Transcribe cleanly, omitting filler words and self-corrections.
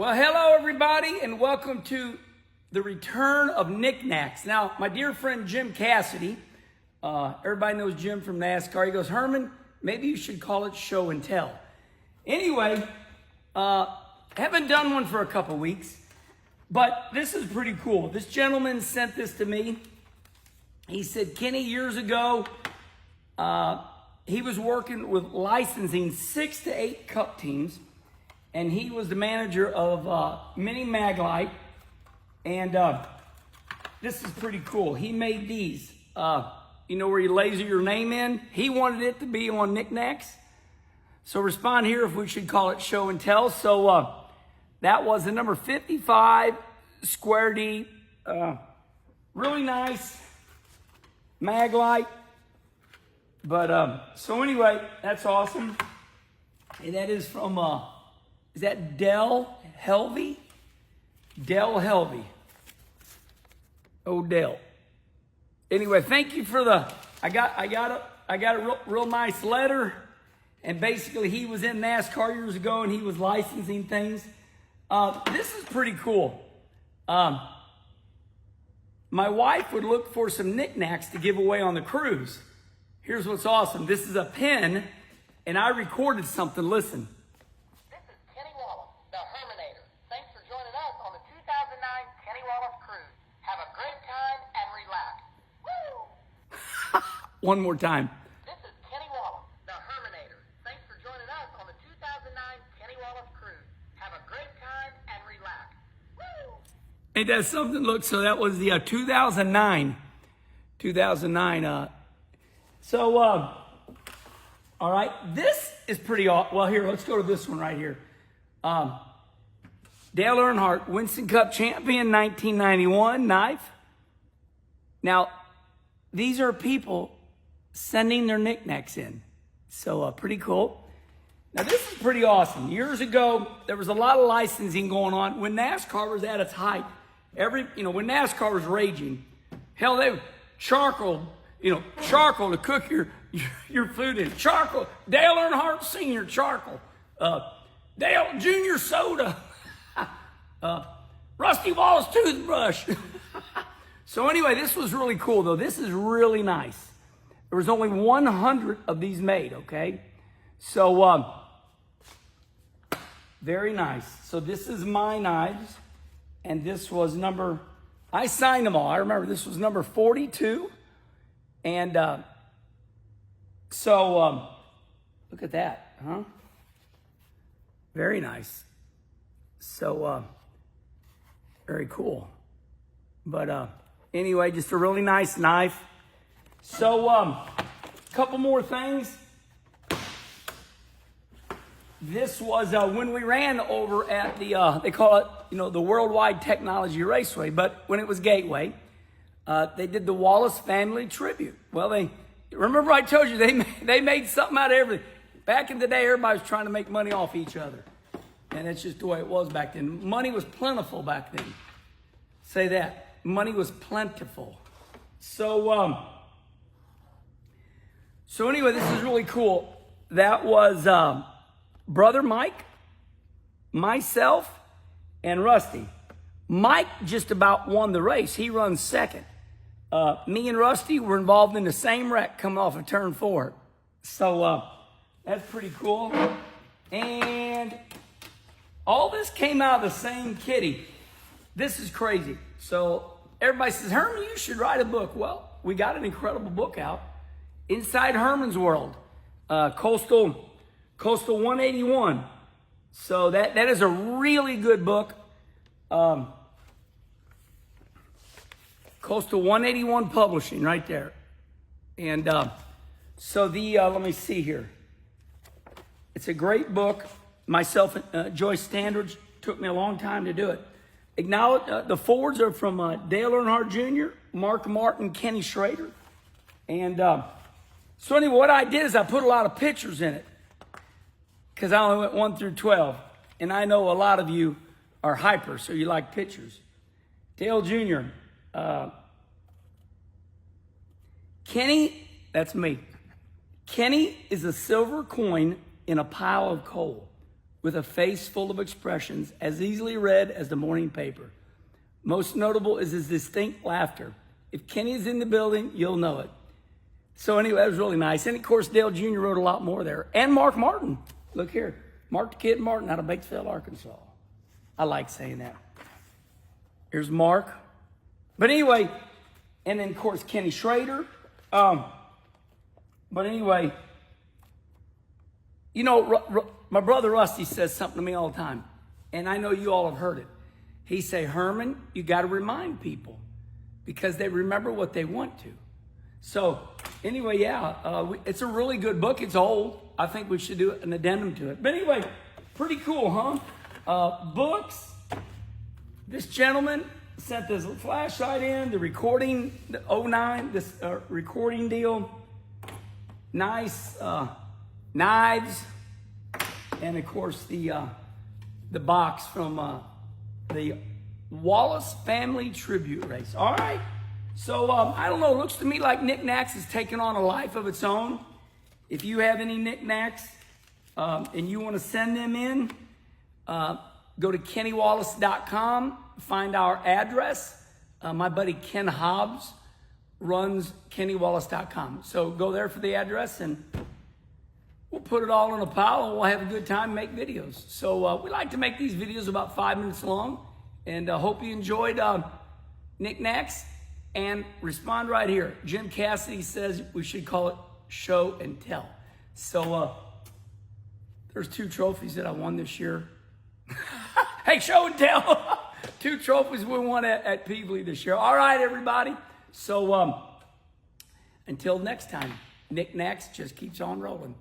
Well, hello everybody, and welcome to the return of Knickknacks. Now, my dear friend Jim Cassidy, everybody knows Jim from NASCAR. He goes, Herman, maybe you should call it show and tell. Anyway, haven't done one for a couple weeks, but this is pretty cool. This gentleman sent this to me. He said, Kenny, years ago, he was working with licensing 6 to 8 cup teams. And he was the manager of Mini Maglite. And this is pretty cool. He made these. You know where you laser your name in? He wanted it to be on Knickknacks. So respond here if we should call it show and tell. So that was the number 55 Square D. Really nice Maglite. But so anyway, that's awesome. And that is from... is that Dell Helvey? Dell Helvey. Oh, Dell. Anyway, thank you for the. I got a real nice letter, and basically he was in NASCAR years ago, and he was licensing things. This is pretty cool. My wife would look for some knickknacks to give away on the cruise. Here's what's awesome. This is a pen, and I recorded something. Listen. Kenny Wallace, the Herminator. Thanks for joining us on the 2009 Kenny Wallace cruise. Have a great time and relax. Woo! One more time. This is Kenny Wallace, the Herminator. Thanks for joining us on the 2009 Kenny Wallace cruise. Have a great time and relax. Woo! Ain't that something? Look, so that was the 2009. All right, this is pretty awesome. Well, here, let's go to this one right here. Dale Earnhardt, Winston Cup champion, 1991, knife. Now, these are people sending their knickknacks in. So, pretty cool. Now, this is pretty awesome. Years ago, there was a lot of licensing going on. When NASCAR was at its height, when NASCAR was raging, hell, they would charcoal to cook your food in. Charcoal. Dale Earnhardt Sr. charcoal. Dale Jr. soda. Rusty Wallace toothbrush. So anyway, this was really cool though. This is really nice. There was only 100 of these made, okay? So, very nice. So this is my knives. And this was I signed them all. I remember this was number 42. And look at that, huh? Very nice. So, very cool. But anyway, just a really nice knife. So, couple more things. This was when we ran over at the, they call it, the Worldwide Technology Raceway, but when it was Gateway, they did the Wallace family tribute. Well, remember I told you they made something out of everything. Back in the day, everybody was trying to make money off each other. And that's just the way it was back then. Money was plentiful back then. Say that. Money was plentiful. So anyway, this is really cool. That was Brother Mike, myself, and Rusty. Mike just about won the race. He runs second. Me and Rusty were involved in the same wreck coming off of turn 4. So that's pretty cool. And all this came out of the same kitty. This is crazy. So everybody says, Herman, you should write a book. Well, we got an incredible book out. Inside Herman's World. Coastal 181. So that is a really good book. Coastal 181 Publishing right there. And so let me see here. It's a great book. Myself and Joyce Standards took me a long time to do it. Acknowledge, the forwards are from Dale Earnhardt Jr., Mark Martin, Kenny Schrader. And so anyway, what I did is I put a lot of pictures in it because I only went 1 through 12. And I know a lot of you are hyper, so you like pictures. Dale Jr., Kenny, that's me. Kenny is a silver coin in a pile of coal. with a face full of expressions, as easily read as the morning paper. Most notable is his distinct laughter. If Kenny is in the building, you'll know it. So anyway, that was really nice. And of course, Dale Jr. wrote a lot more there. And Mark Martin. Look here. Mark the Kid Martin out of Batesville, Arkansas. I like saying that. Here's Mark. But anyway, and then of course, Kenny Schrader. But anyway, you know, my brother Rusty says something to me all the time. And I know you all have heard it. He say, Herman, you got to remind people because they remember what they want to. So anyway, yeah, it's a really good book. It's old. I think we should do an addendum to it. But anyway, pretty cool, huh? Books. This gentleman sent this flashlight in, the recording, the 09, this recording deal. Nice knives. And of course, the box from the Wallace family tribute race. All right. So, I don't know. It looks to me like Knickknacks is taking on a life of its own. If you have any knickknacks and you want to send them in, go to kennywallace.com, find our address. My buddy Ken Hobbs runs kennywallace.com. So go there for the address and we'll put it all in a pile and we'll have a good time and make videos. So we like to make these videos about 5 minutes long. And hope you enjoyed Knickknacks. And respond right here. Jim Cassidy says we should call it show and tell. So there's 2 trophies that I won this year. Hey, show and tell. 2 trophies we won at Peevely this year. All right, everybody. So until next time, Knickknacks just keeps on rolling.